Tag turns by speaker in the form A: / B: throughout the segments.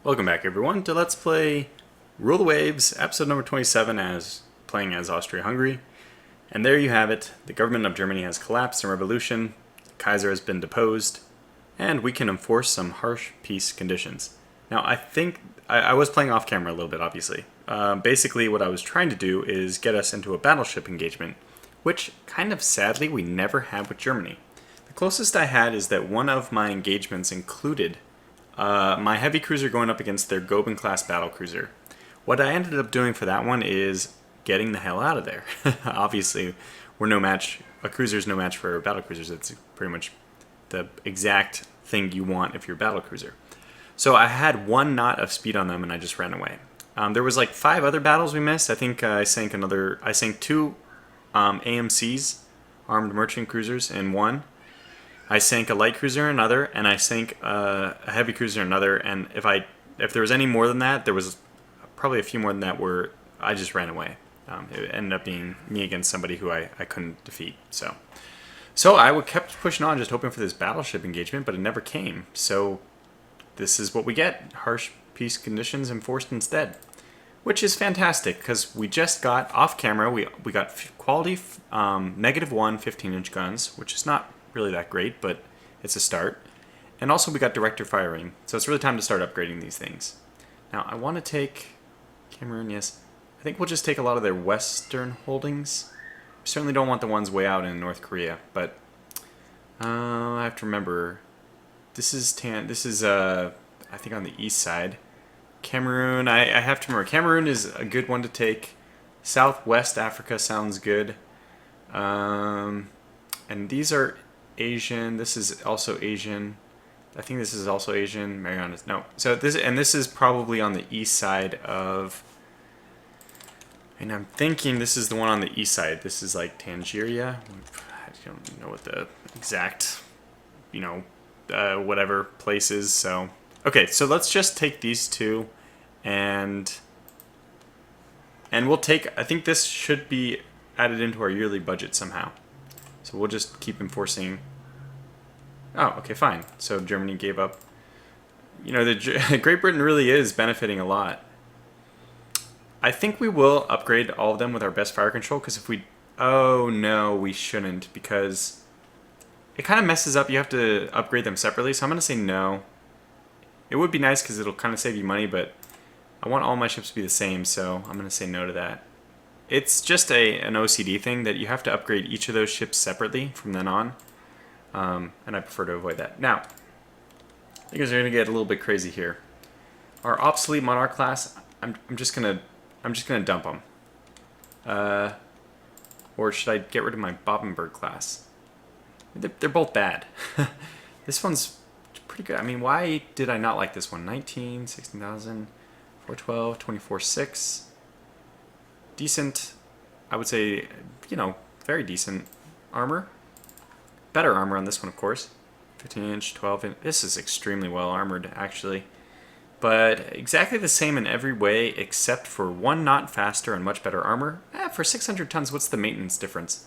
A: Welcome back everyone to Let's Play Rule the Waves, episode number 27, as playing as Austria-Hungary. And there you have it. The government of Germany has collapsed in revolution, the Kaiser has been deposed, and we can enforce some harsh peace conditions. Now I think, I was playing off camera a little bit obviously. Basically what I was trying to do is get us into a battleship engagement, which kind of sadly we never had with Germany. The closest I had is that one of my engagements included my heavy cruiser going up against their Goeben class battle cruiser. What I ended up doing for that one is getting the hell out of there. Obviously, we're no match. A cruiser's no match for battle cruisers. It's pretty much the exact thing you want if you're a battle cruiser. So I had 1 knot of speed on them, and I just ran away. There was like 5 other battles we missed. I think I sank 2 AMCs, armed merchant cruisers, in one. I sank a light cruiser in another, and I sank a heavy cruiser in another. And if there was any more than that, there was probably a few more than that where I just ran away. It ended up being me against somebody who I couldn't defeat. So I kept pushing on, just hoping for this battleship engagement, but it never came. So this is what we get: harsh peace conditions enforced instead, which is fantastic because we just got off camera. We got quality -1 15-inch guns, which is not really that great, but it's a start. And also we got director firing, so it's really time to start upgrading these things. Now I want to take Cameroon, yes. I think we'll just take a lot of their western holdings. We certainly don't want the ones way out in North Korea, but I have to remember this is I think on the east side. Cameroon, I have to remember Cameroon is a good one to take. Southwest Africa sounds good. And these are Asian. This is also Asian. I think this is also Asian. Marianas. No. So this is probably on the east side of. And I'm thinking this is the one on the east side. This is like Tangier. I don't know what the exact, whatever place is. So okay. So let's just take these two, and we'll take. I think this should be added into our yearly budget somehow. So we'll just keep enforcing. Oh, okay, fine. So Germany gave up. Great Britain really is benefiting a lot. I think we will upgrade all of them with our best fire control, because if we... Oh, no, we shouldn't, because it kind of messes up. You have to upgrade them separately, so I'm going to say no. It would be nice because it'll kind of save you money, but I want all my ships to be the same, so I'm going to say no to that. It's just an OCD thing that you have to upgrade each of those ships separately from then on, and I prefer to avoid that. Now, things are going to get a little bit crazy here. Our obsolete Monarch class, I'm just gonna dump them, or should I get rid of my Babenberg class? They're both bad. This one's pretty good. I mean, why did I not like this one? 19, 16,000, 412, 24.6. Decent, I would say, very decent armor. Better armor on this one, of course. 15-inch, 12-inch. This is extremely well armored, actually. But exactly the same in every way, except for 1 knot faster and much better armor. For 600 tons, what's the maintenance difference?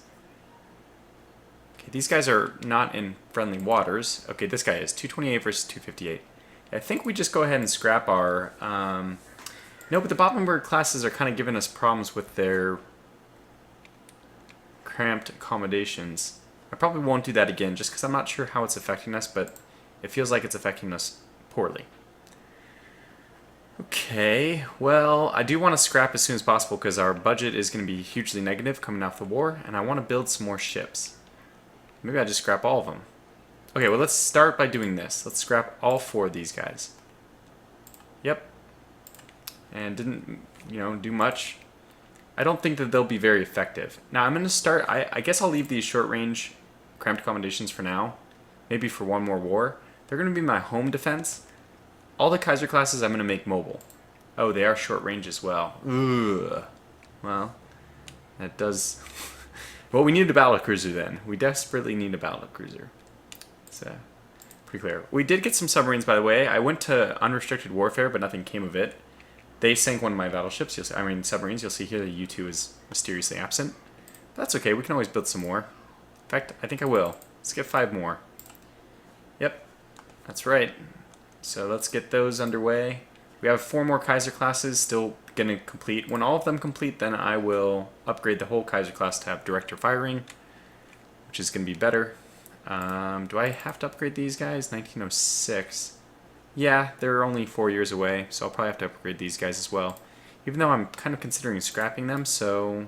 A: Okay, these guys are not in friendly waters. Okay, this guy is 228 versus 258. I think we just go ahead and scrap our... No, but the Babenberg classes are kind of giving us problems with their cramped accommodations. I probably won't do that again, just because I'm not sure how it's affecting us, but it feels like it's affecting us poorly. Okay, well, I do want to scrap as soon as possible, because our budget is going to be hugely negative coming off the war, and I want to build some more ships. Maybe I just scrap all of them. Okay, well, let's start by doing this. Let's scrap all 4 of these guys. Yep. And didn't, do much. I don't think that they'll be very effective. Now I'm going to start, I guess I'll leave these short range cramped accommodations for now. Maybe for one more war. They're going to be my home defense. All the Kaiser classes I'm going to make mobile. Oh, they are short range as well. Ugh. Well, that does... Well, we need a battle cruiser then. We desperately need a battle cruiser. It's pretty clear. We did get some submarines, by the way. I went to unrestricted warfare, but nothing came of it. They sank one of my battleships, submarines. You'll see here the U-2 is mysteriously absent. But that's okay, we can always build some more. In fact, I think I will. Let's get 5 more. Yep, that's right. So let's get those underway. We have 4 more Kaiser classes still going to complete. When all of them complete, then I will upgrade the whole Kaiser class to have director firing, which is going to be better. Do I have to upgrade these guys? 1906. Yeah, they're only 4 years away, so I'll probably have to upgrade these guys as well. Even though I'm kind of considering scrapping them, so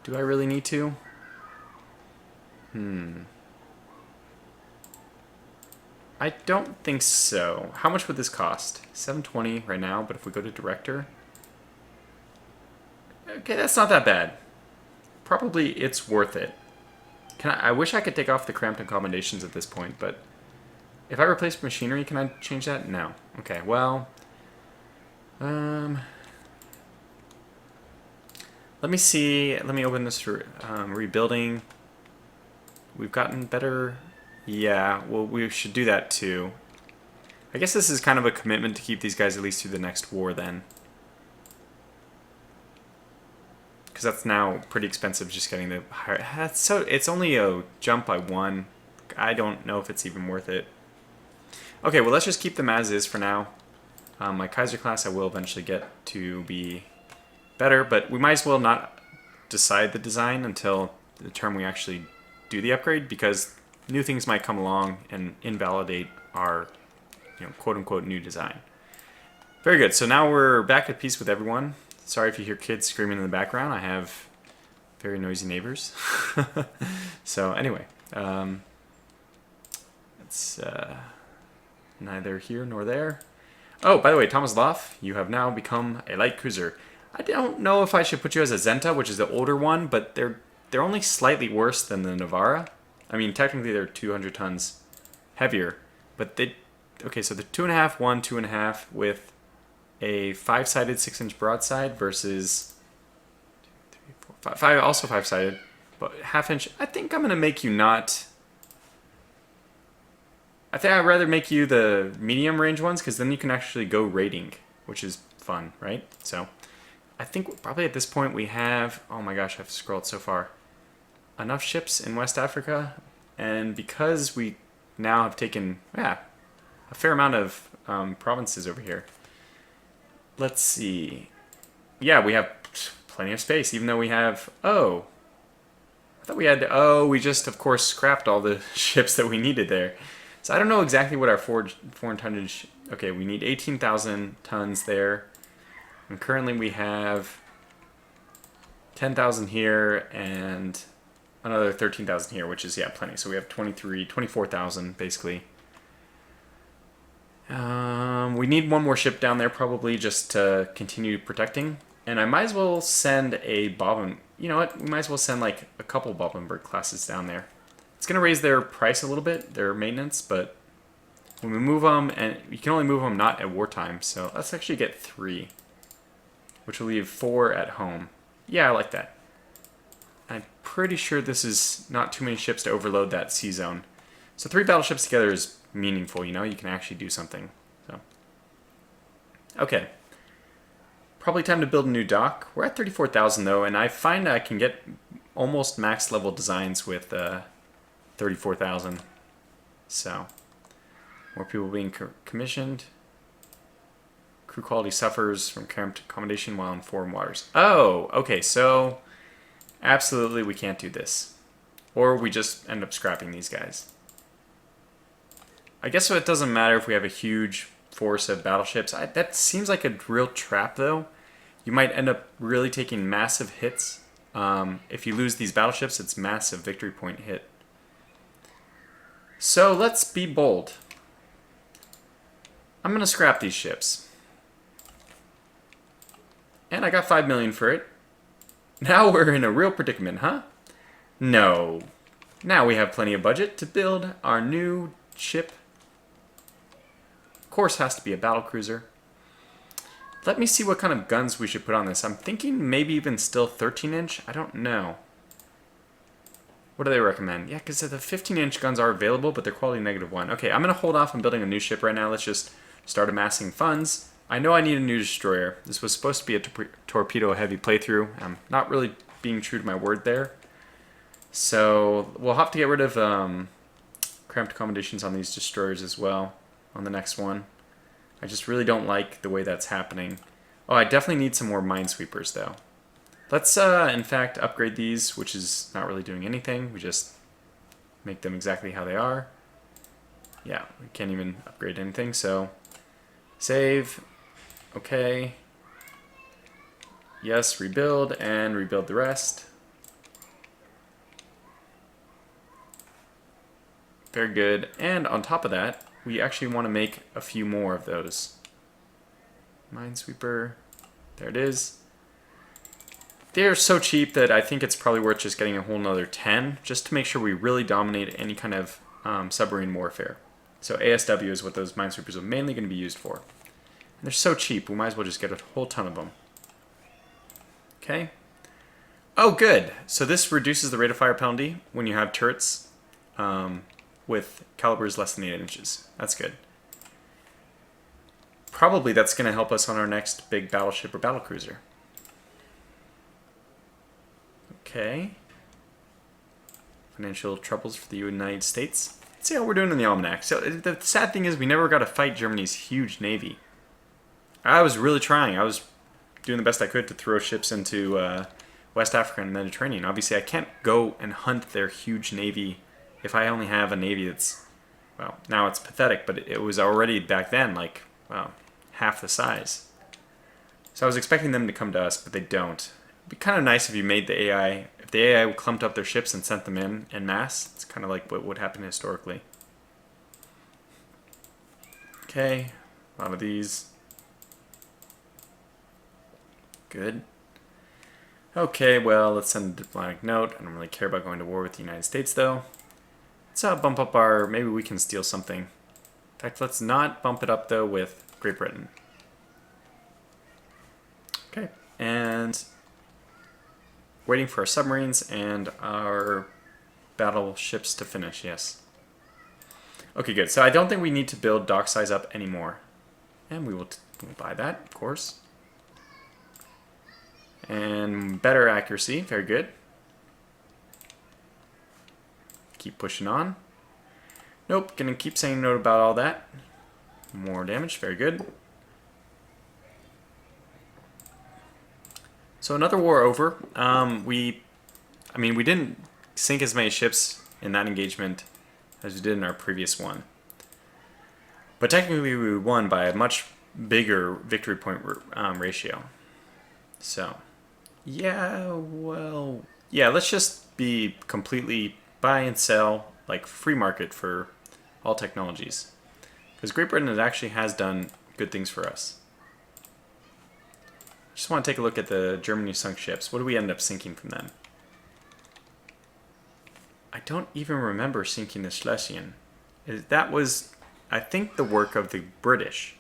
A: do I really need to? I don't think so. How much would this cost? 720 right now, but if we go to director... Okay, that's not that bad. Probably it's worth it. I wish I could take off the cramped accommodations at this point, but if I replace machinery, can I change that? No. Okay, well... let me see. Let me open this for rebuilding. We've gotten better... Yeah, well, we should do that too. I guess this is kind of a commitment to keep these guys at least through the next war then. Because that's now pretty expensive just getting the higher... So it's only a jump by 1. I don't know if it's even worth it. Okay, well, let's just keep them as is for now. My Kaiser class I will eventually get to be better, but we might as well not decide the design until the term we actually do the upgrade, because new things might come along and invalidate our, quote-unquote new design. Very good. So now we're back at peace with everyone. Sorry if you hear kids screaming in the background. I have very noisy neighbors. So anyway, it's neither here nor there. Oh, by the way, Thomas Loff, you have now become a light cruiser. I don't know if I should put you as a Zenta, which is the older one, but they're only slightly worse than the Navara. I mean, technically they're 200 tons heavier, but they... Okay, so the 2.5, 1, 2.5 with a 5-sided 6-inch broadside versus 2, 3, 4, 5, also 5-sided, but 1/2 inch. I think I'm going to make you not... I think I'd rather make you the medium range ones, because then you can actually go raiding, which is fun, right? So I think probably at this point we have... Oh my gosh, I've scrolled so far. Enough ships in West Africa, and because we now have taken a fair amount of provinces over here. Let's see. Yeah, we have plenty of space, even though we have... Oh, I thought we had... Oh, we just, of course, scrapped all the ships that we needed there. So I don't know exactly what our foreign tonnage... Okay, we need 18,000 tons there. And currently we have 10,000 here and another 13,000 here, which is, plenty. So we have 24,000, basically. We need one more ship down there, probably, just to continue protecting. And I might as well send a Bobbin... You know what? We might as well send, like, a couple Bobbenberg classes down there. It's going to raise their price a little bit, their maintenance, but when we move them, and you can only move them not at wartime, so let's actually get 3, which will leave 4 at home. Yeah, I like that. I'm pretty sure this is not too many ships to overload that sea zone. So 3 battleships together is meaningful, you can actually do something. So, okay. Probably time to build a new dock. We're at 34,000 though, and I find I can get almost max level designs with 34,000. So, more people being commissioned. Crew quality suffers from cramped accommodation while in foreign waters. Oh, okay, so absolutely we can't do this. Or we just end up scrapping these guys. I guess it doesn't matter if we have a huge force of battleships. That seems like a real trap, though. You might end up really taking massive hits. If you lose these battleships, it's massive victory point hit. So let's be bold. I'm going to scrap these ships. And I got 5 million for it. Now we're in a real predicament, huh? No. Now we have plenty of budget to build our new ship. Of course, has to be a battlecruiser. Let me see what kind of guns we should put on this. I'm thinking maybe even still 13-inch. I don't know. What do they recommend? Yeah, because the 15-inch guns are available, but they're quality -1. Okay, I'm going to hold off on building a new ship right now. Let's just start amassing funds. I know I need a new destroyer. This was supposed to be a torpedo-heavy playthrough. I'm not really being true to my word there. So we'll have to get rid of cramped accommodations on these destroyers as well on the next one. I just really don't like the way that's happening. Oh, I definitely need some more minesweepers, though. Let's, in fact, upgrade these, which is not really doing anything. We just make them exactly how they are. Yeah, we can't even upgrade anything, so save. Okay. Yes, rebuild, and rebuild the rest. Very good. And on top of that, we actually want to make a few more of those. Minesweeper. There it is. They're so cheap that I think it's probably worth just getting a whole nother 10, just to make sure we really dominate any kind of submarine warfare. So ASW is what those minesweepers are mainly going to be used for. And they're so cheap, we might as well just get a whole ton of them. Okay. Oh, good. So this reduces the rate of fire penalty when you have turrets with calibers less than 8 inches. That's good. Probably that's going to help us on our next big battleship or battlecruiser. Okay. Financial troubles for the United States. Let's see how we're doing in the almanac. So the sad thing is we never got to fight Germany's huge navy. I was really trying. I was doing the best I could to throw ships into West Africa and Mediterranean. Obviously, I can't go and hunt their huge navy if I only have a navy that's, well, now it's pathetic, but it was already back then like, well, half the size. So I was expecting them to come to us, but they don't. It'd be kind of nice if you made the AI, if the AI clumped up their ships and sent them in masse. It's kind of like what would happen historically. Okay, a lot of these. Good. Okay, well, let's send a diplomatic note. I don't really care about going to war with the United States, though. Let's bump up our... Maybe we can steal something. In fact, let's not bump it up, though, with Great Britain. Okay, and waiting for our submarines and our battleships to finish, yes. Okay, good. So I don't think we need to build dock size up anymore. And we'll buy that, of course. And better accuracy, very good. Keep pushing on. Nope, gonna keep saying no about all that. More damage, very good. So another war over. We didn't sink as many ships in that engagement as we did in our previous one. But technically we won by a much bigger victory point ratio. So, yeah, well, yeah, let's just be completely buy and sell, like free market for all technologies. Because Great Britain actually has done good things for us. Just want to take a look at the Germany sunk ships. What do we end up sinking from them? I don't even remember sinking the Schlesien. That was, I think, the work of the British.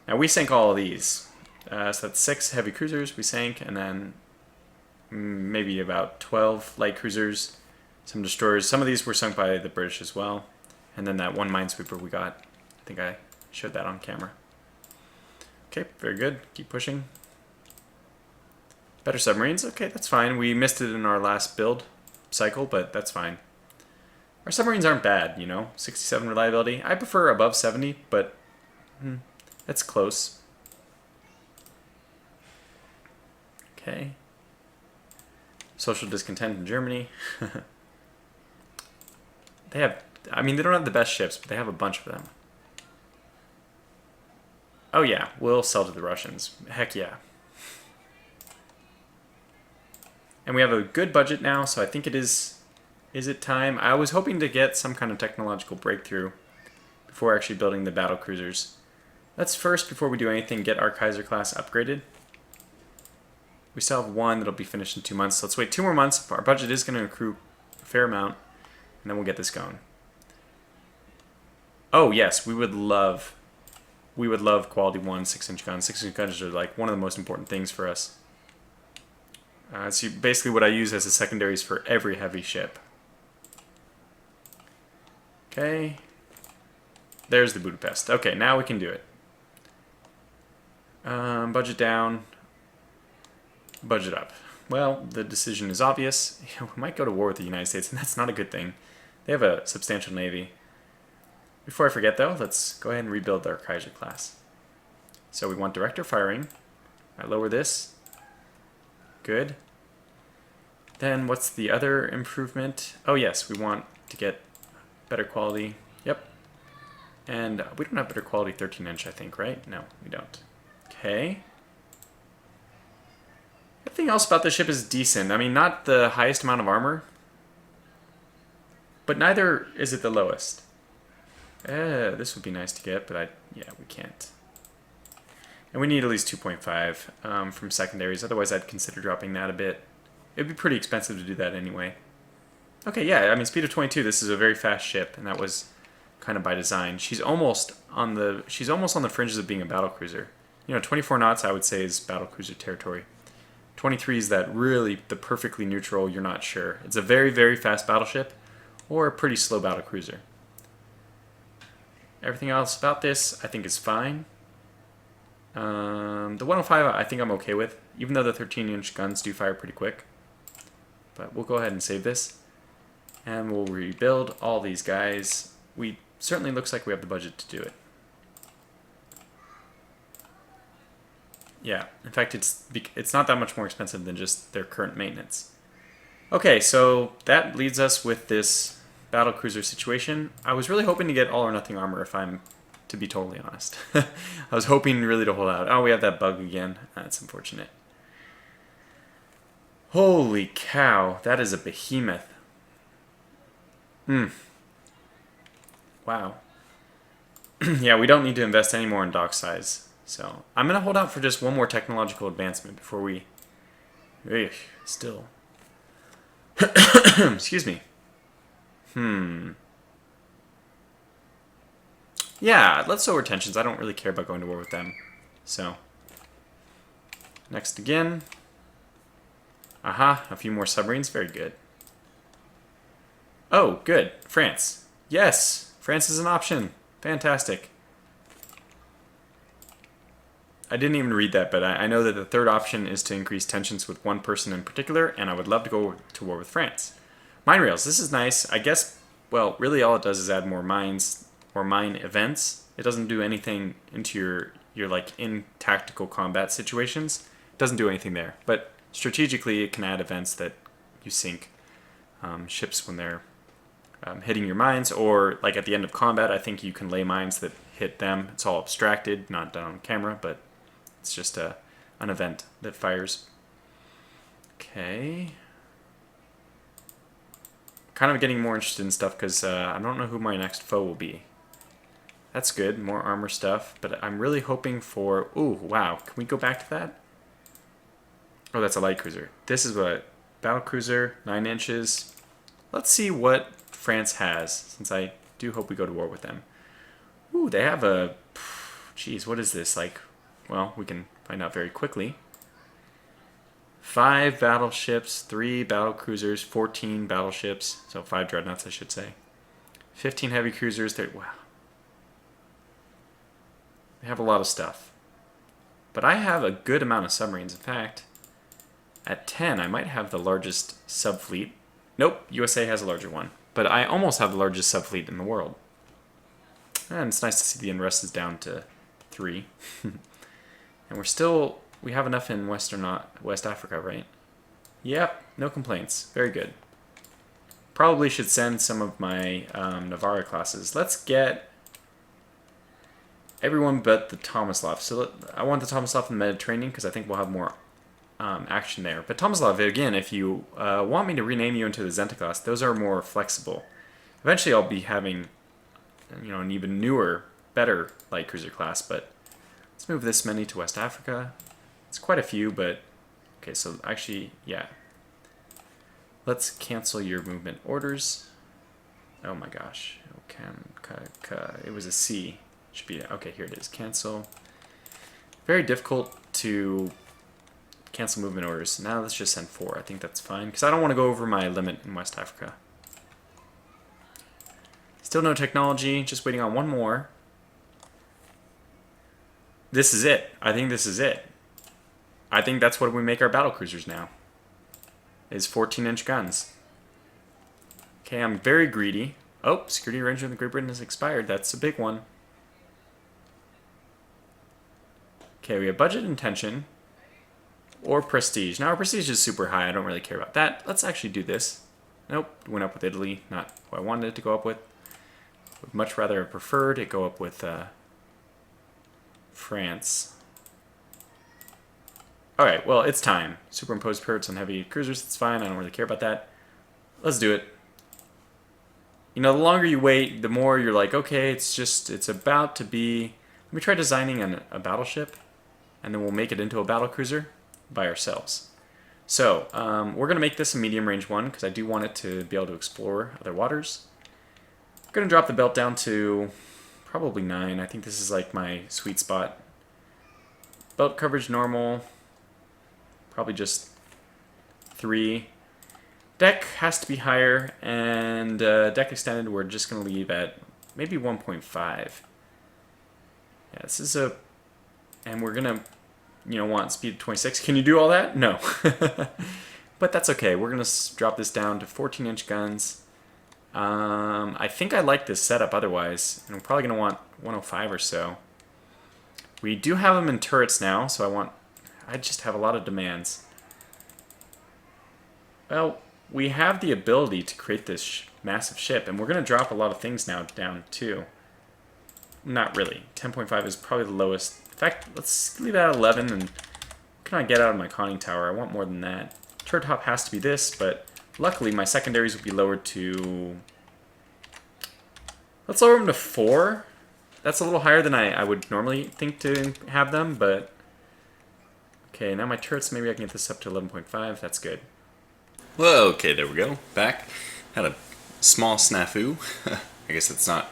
A: Now, we sank all of these. So that's 6 heavy cruisers we sank, and then maybe about 12 light cruisers, some destroyers. Some of these were sunk by the British as well. And then that one minesweeper we got. I think I showed that on camera. Okay, very good. Keep pushing. Better submarines. Okay, that's fine. We missed it in our last build cycle, but that's fine. Our submarines aren't bad, you know. 67 reliability. I prefer above 70, but that's close. Okay. Social discontent in Germany. They have, I mean, they don't have the best ships, but they have a bunch of them. Oh yeah, we'll sell to the Russians. Heck yeah. And we have a good budget now, so I think it is it time? I was hoping to get some kind of technological breakthrough before actually building the battle cruisers. Let's first, before we do anything, get our Kaiser class upgraded. We still have one that'll be finished in 2 months, so let's wait 2 more months. Our budget is going to accrue a fair amount, and then we'll get this going. Oh yes, we would love quality 1 6-inch guns. 6-inch guns are like one of the most important things for us. It's basically what I use as the secondaries for every heavy ship. Okay. There's the Budapest. Okay, now we can do it. Budget down. Budget up. Well, the decision is obvious. We might go to war with the United States, and that's not a good thing. They have a substantial navy. Before I forget though, let's go ahead and rebuild our Kaiser class. So we want director firing. I lower this. Good. Then what's the other improvement? Oh yes, we want to get better quality. Yep. And we don't have better quality 13-inch, I think, right? No, we don't. Okay. Everything else about the ship is decent. I mean, not the highest amount of armor, but neither is it the lowest. This would be nice to get, but yeah, we can't. And we need at least 2.5 from secondaries, otherwise I'd consider dropping that a bit. It'd be pretty expensive to do that anyway. Okay, yeah, I mean, speed of 22, this is a very fast ship, and that was kind of by design. She's almost on the fringes of being a battlecruiser. You know, 24 knots I would say is battlecruiser territory. 23 is that really the perfectly neutral, you're not sure. It's a very, very fast battleship or a pretty slow battlecruiser. Everything else about this I think is fine. The 105 I think I'm okay with, even though the 13-inch guns do fire pretty quick. But we'll go ahead and save this. And we'll rebuild all these guys. We certainly looks like we have the budget to do it. Yeah, in fact, it's not that much more expensive than just their current maintenance. Okay, so that leads us with this battlecruiser situation. I was really hoping to get all or nothing armor, if I'm to be totally honest. I was hoping really to hold out. Oh, we have that bug again. That's unfortunate. Holy cow, that is a behemoth. Wow. Yeah, we don't need to invest any more in dock size. So I'm going to hold out for just one more technological advancement before we... Still. Excuse me. Yeah, let's lower tensions. I don't really care about going to war with them. So, next again. Aha, a few more submarines. Very good. Oh, good. France. Yes, France is an option. Fantastic. I didn't even read that, but I know that the third option is to increase tensions with one person in particular, and I would love to go to war with France. Mine rails. This is nice. I guess, well, really all it does is add more mines or mine events. It doesn't do anything into your like in tactical combat situations. It doesn't do anything there. But strategically, it can add events that you sink ships when they're hitting your mines, or like at the end of combat, I think you can lay mines that hit them. It's all abstracted, not done on camera, but it's just an event that fires. Okay. Kind of getting more interested in stuff because I don't know who my next foe will be. That's good, more armor stuff, but I'm really hoping for... Ooh, wow, can we go back to that? Oh, that's a light cruiser. This is what... Battle cruiser, 9 inches. Let's see what France has, since I do hope we go to war with them. Ooh, they have a... Jeez, what is this? Like, well, we can find out very quickly. 5 battleships, 3 battle cruisers, 14 battleships, so 5 dreadnoughts, I should say. 15 heavy cruisers. Wow. They have a lot of stuff. But I have a good amount of submarines. In fact, at 10, I might have the largest subfleet. Nope, USA has a larger one. But I almost have the largest subfleet in the world. And it's nice to see the unrest is down to 3. And we have enough in West Africa, right? Yep, no complaints. Very good. Probably should send some of my Navarre classes. Let's get everyone but the Tomislav. So I want the Tomislav in the Mediterranean because I think we'll have more action there. But Tomislav, again, if you want me to rename you into the Zenta class, those are more flexible. Eventually I'll be having an even newer, better light cruiser class, but let's move this many to West Africa. It's quite a few, but okay, so actually, yeah. Let's cancel your movement orders. Oh my gosh. It was a C. Should be, okay, here it is. Cancel. Very difficult to cancel movement orders. Now let's just send 4. I think that's fine, because I don't want to go over my limit in West Africa. Still no technology, just waiting on one more. This is it. I think this is it. I think that's what we make our battle cruisers now. Is 14-inch guns. Okay, I'm very greedy. Oh, security arrangement with Great Britain has expired. That's a big one. Okay, we have budget intention or prestige. Now our prestige is super high. I don't really care about that. Let's actually do this. Nope, went up with Italy. Not who I wanted it to go up with. Would much rather have preferred it go up with France. Alright, well, it's time. Superimpose turrets on heavy cruisers, it's fine. I don't really care about that. Let's do it. You know, the longer you wait, the more you're like, okay, it's about to be... Let me try designing a battleship, and then we'll make it into a battlecruiser by ourselves. So, we're going to make this a medium range one, because I do want it to be able to explore other waters. I'm going to drop the belt down to probably 9. I think this is like my sweet spot. Belt coverage normal, probably just 3. Deck has to be higher, and deck extended we're just going to leave at maybe 1.5. Yeah, this is a... And we're going to, you know, want speed of 26. Can you do all that? No. But that's okay. We're going to drop this down to 14-inch guns. I think I like this setup otherwise, and we're probably going to want 105 or so. We do have them in turrets now, so I just have a lot of demands. Well, we have the ability to create this massive ship, and we're going to drop a lot of things now down too. Not really. 10.5 is probably the lowest. In fact, let's leave that at 11, and what can I get out of my conning tower? I want more than that. Turret top has to be this, but luckily my secondaries will be lowered to... Let's lower them to 4. That's a little higher than I would normally think to have them, but... Okay, now my turrets, maybe I can get this up to 11.5. That's good.
B: Well, okay, there we go. Back. Had a small snafu. I guess that's not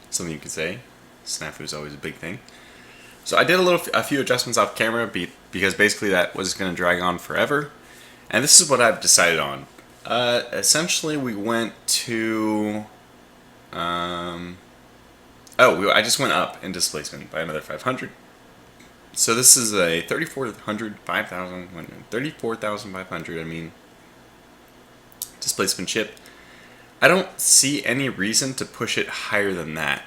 B: something you could say. Snafu is always a big thing. So I did a few adjustments off camera because basically that was going to drag on forever. And this is what I've decided on. Essentially, we went to... I just went up in displacement by another 500. So this is a 34,500, I mean, displacement ship. I don't see any reason to push it higher than that.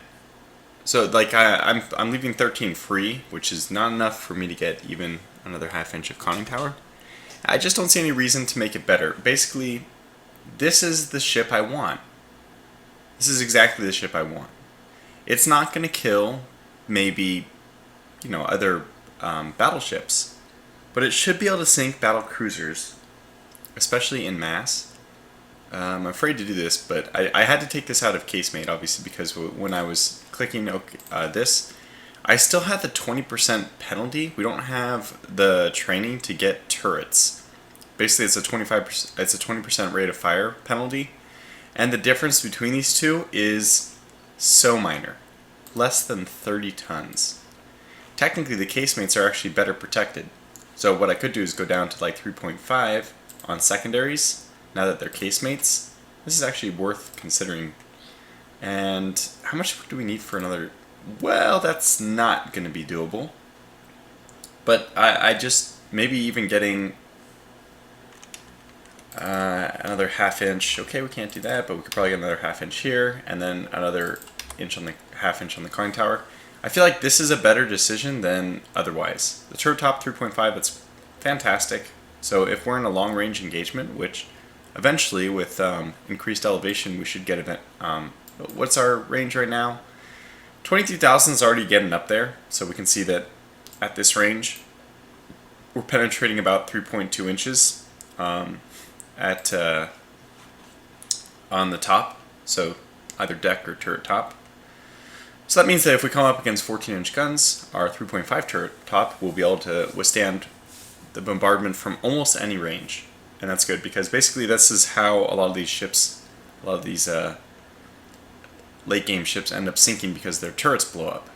B: So like I'm leaving 13 free, which is not enough for me to get even another half-inch of conning tower. I just don't see any reason to make it better. Basically, this is the ship I want. This is exactly the ship I want. It's not going to kill maybe, you know, other battleships, but it should be able to sink battle cruisers, especially in mass. I'm afraid to do this, but I had to take this out of casemate, obviously, because when I was clicking this, I still had the 20% penalty. We don't have the training to get turrets. Basically, it's a 25%. It's a 20% rate of fire penalty, and the difference between these two is so minor, less than 30 tons. Technically, the casemates are actually better protected. So what I could do is go down to like 3.5 on secondaries. Now that they're casemates, this is actually worth considering. And how much do we need for another? Well, that's not going to be doable. But I just, maybe even getting another half-inch. Okay, we can't do that, but we could probably get another half-inch here, and then another half-inch on the conning tower. I feel like this is a better decision than otherwise. The turret top 3.5, that's fantastic. So if we're in a long-range engagement, which eventually with increased elevation we should get it. What's our range right now? 22,000 is already getting up there, so we can see that at this range we're penetrating about 3.2 inches on the top, so either deck or turret top. So that means that if we come up against 14-inch guns, our 3.5 turret top will be able to withstand the bombardment from almost any range. And that's good, because basically this is how a lot of these ships, a lot of these late game ships end up sinking, because their turrets blow up.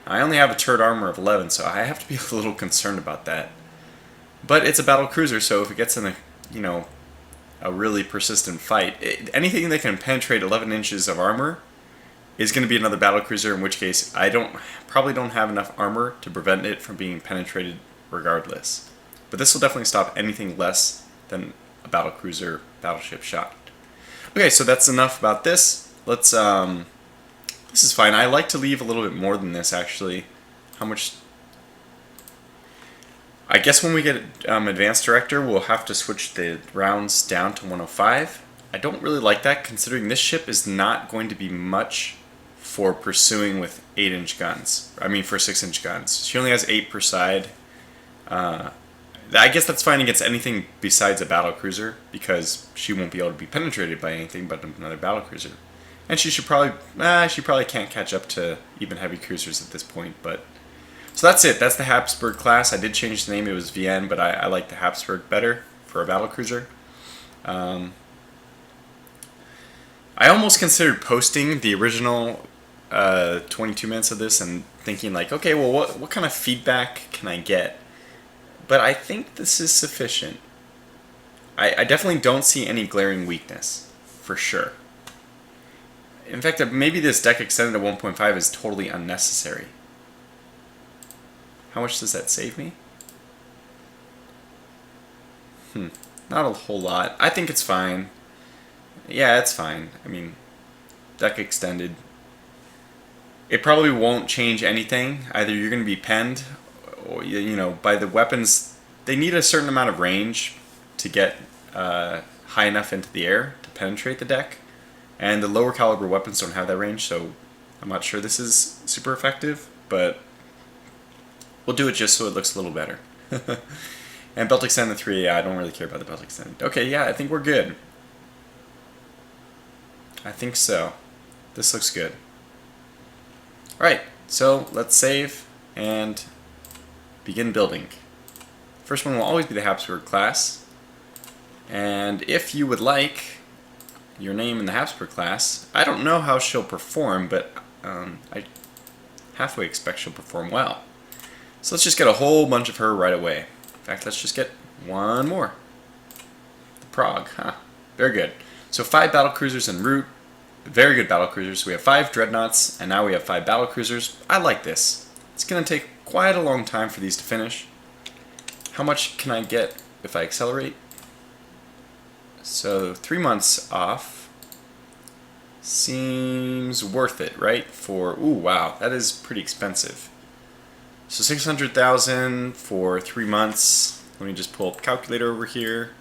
B: I only have a turret armor of 11, so I have to be a little concerned about that. But it's a battle cruiser, so if it gets in a, you know, a really persistent fight, anything that can penetrate 11 inches of armor is going to be another battle cruiser, in which case I probably don't have enough armor to prevent it from being penetrated regardless. But this will definitely stop anything less than a battle cruiser battleship shot. Okay, so that's enough about this. let's this is fine. I like to leave a little bit more than this, actually. How much? I guess when we get Advanced Director, we'll have to switch the rounds down to 105. I don't really like that, considering this ship is not going to be much for pursuing with 8-inch guns. I mean, for 6-inch guns. She only has 8 per side. I guess that's fine against anything besides a battle cruiser, because she won't be able to be penetrated by anything but another battle cruiser. And she probably can't catch up to even heavy cruisers at this point. But so that's it. That's the Habsburg class. I did change the name. It was Vienne, but I like the Habsburg better for a battle cruiser. I almost considered posting the original 22 minutes of this and thinking like, okay, well, what kind of feedback can I get? But I think this is sufficient. I definitely don't see any glaring weakness, for sure. In fact, maybe this deck extended to 1.5 is totally unnecessary. How much does that save me? Not a whole lot. I think it's fine. Yeah, it's fine. I mean, deck extended. It probably won't change anything. Either you're going to be penned, or, you know, by the weapons. They need a certain amount of range to get high enough into the air to penetrate the deck. And the lower caliber weapons don't have that range, so I'm not sure this is super effective, but we'll do it just so it looks a little better. And belt extend the 3, yeah, I don't really care about the belt extend. Okay, yeah, I think we're good. I think so. This looks good. Alright, so let's save and begin building. First one will always be the Habsburg class. And if you would like your name in the Habsburg class, I don't know how she'll perform, but I halfway expect she'll perform well. So let's just get a whole bunch of her right away. In fact, let's just get one more. The Prague, huh? Very good. So 5 battle cruisers en route. Very good battle cruisers. We have 5 dreadnoughts, and now we have 5 battle cruisers. I like this. It's going to take quite a long time for these to finish. How much can I get if I accelerate? So 3 months off seems worth it, right? For, ooh, wow, that is pretty expensive. So 600,000 for 3 months. Let me just pull up the calculator over here.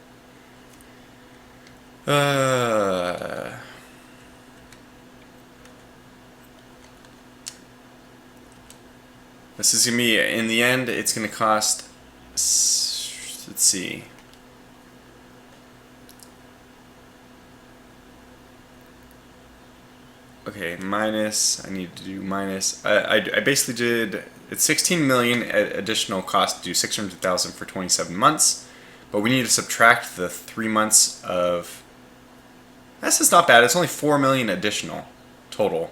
B: This is going to be, in the end, it's going to cost, let's see. Okay, minus, I need to do minus, I basically did, it's 16 million additional cost to do 600,000 for 27 months, but we need to subtract the 3 months of, this is not bad, it's only 4 million additional total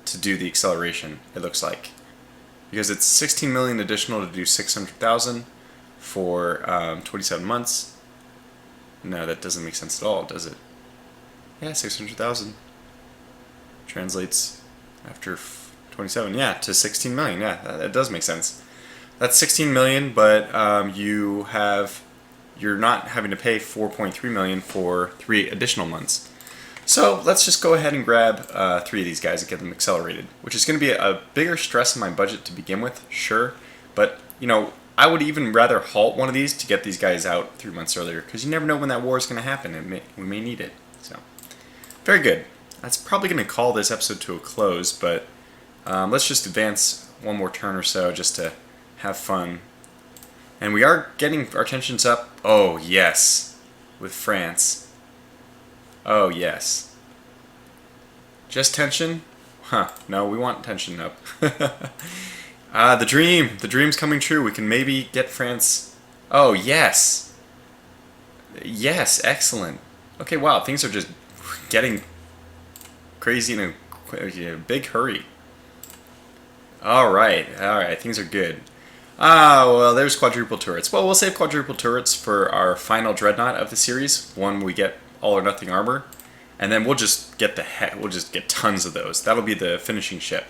B: to do the acceleration, it looks like. Because it's 16 million additional to do 600,000 for 27 months. No, that doesn't make sense at all, does it? Yeah, 600,000. Translates after 27, yeah, to 16 million. Yeah, that does make sense. That's 16 million, but you're not having to pay 4.3 million for 3 additional months. So let's just go ahead and grab 3 of these guys and get them accelerated, which is going to be a bigger stress in my budget to begin with, sure. But, you know, I would even rather halt one of these to get these guys out 3 months earlier, because you never know when that war is going to happen, and we may need it. So, very good. That's probably going to call this episode to a close, but let's just advance one more turn or so just to have fun. And we are getting our tensions up. Oh, yes. With France. Oh, yes. Just tension? Huh. No, we want tension up. The dream. The dream's coming true. We can maybe get France. Oh, yes. Yes, excellent. Okay, wow. Things are just getting crazy in a big hurry. Alright, things are good. Well, there's quadruple turrets. Well, we'll save quadruple turrets for our final dreadnought of the series, one we get all or nothing armor, and then we'll just get tons of those. That'll be the finishing ship.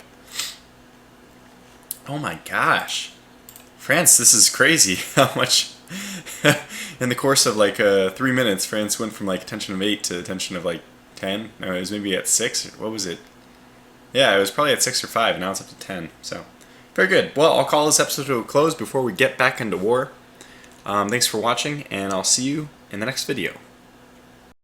B: Oh my gosh. France, this is crazy how much in the course of like 3 minutes France went from like tension of 8 to tension of like 10? No, it was maybe at 6. What was it? Yeah, it was probably at 6 or 5. Now it's up to 10. So, very good. Well, I'll call this episode to a close before we get back into war. Thanks for watching, and I'll see you in the next video.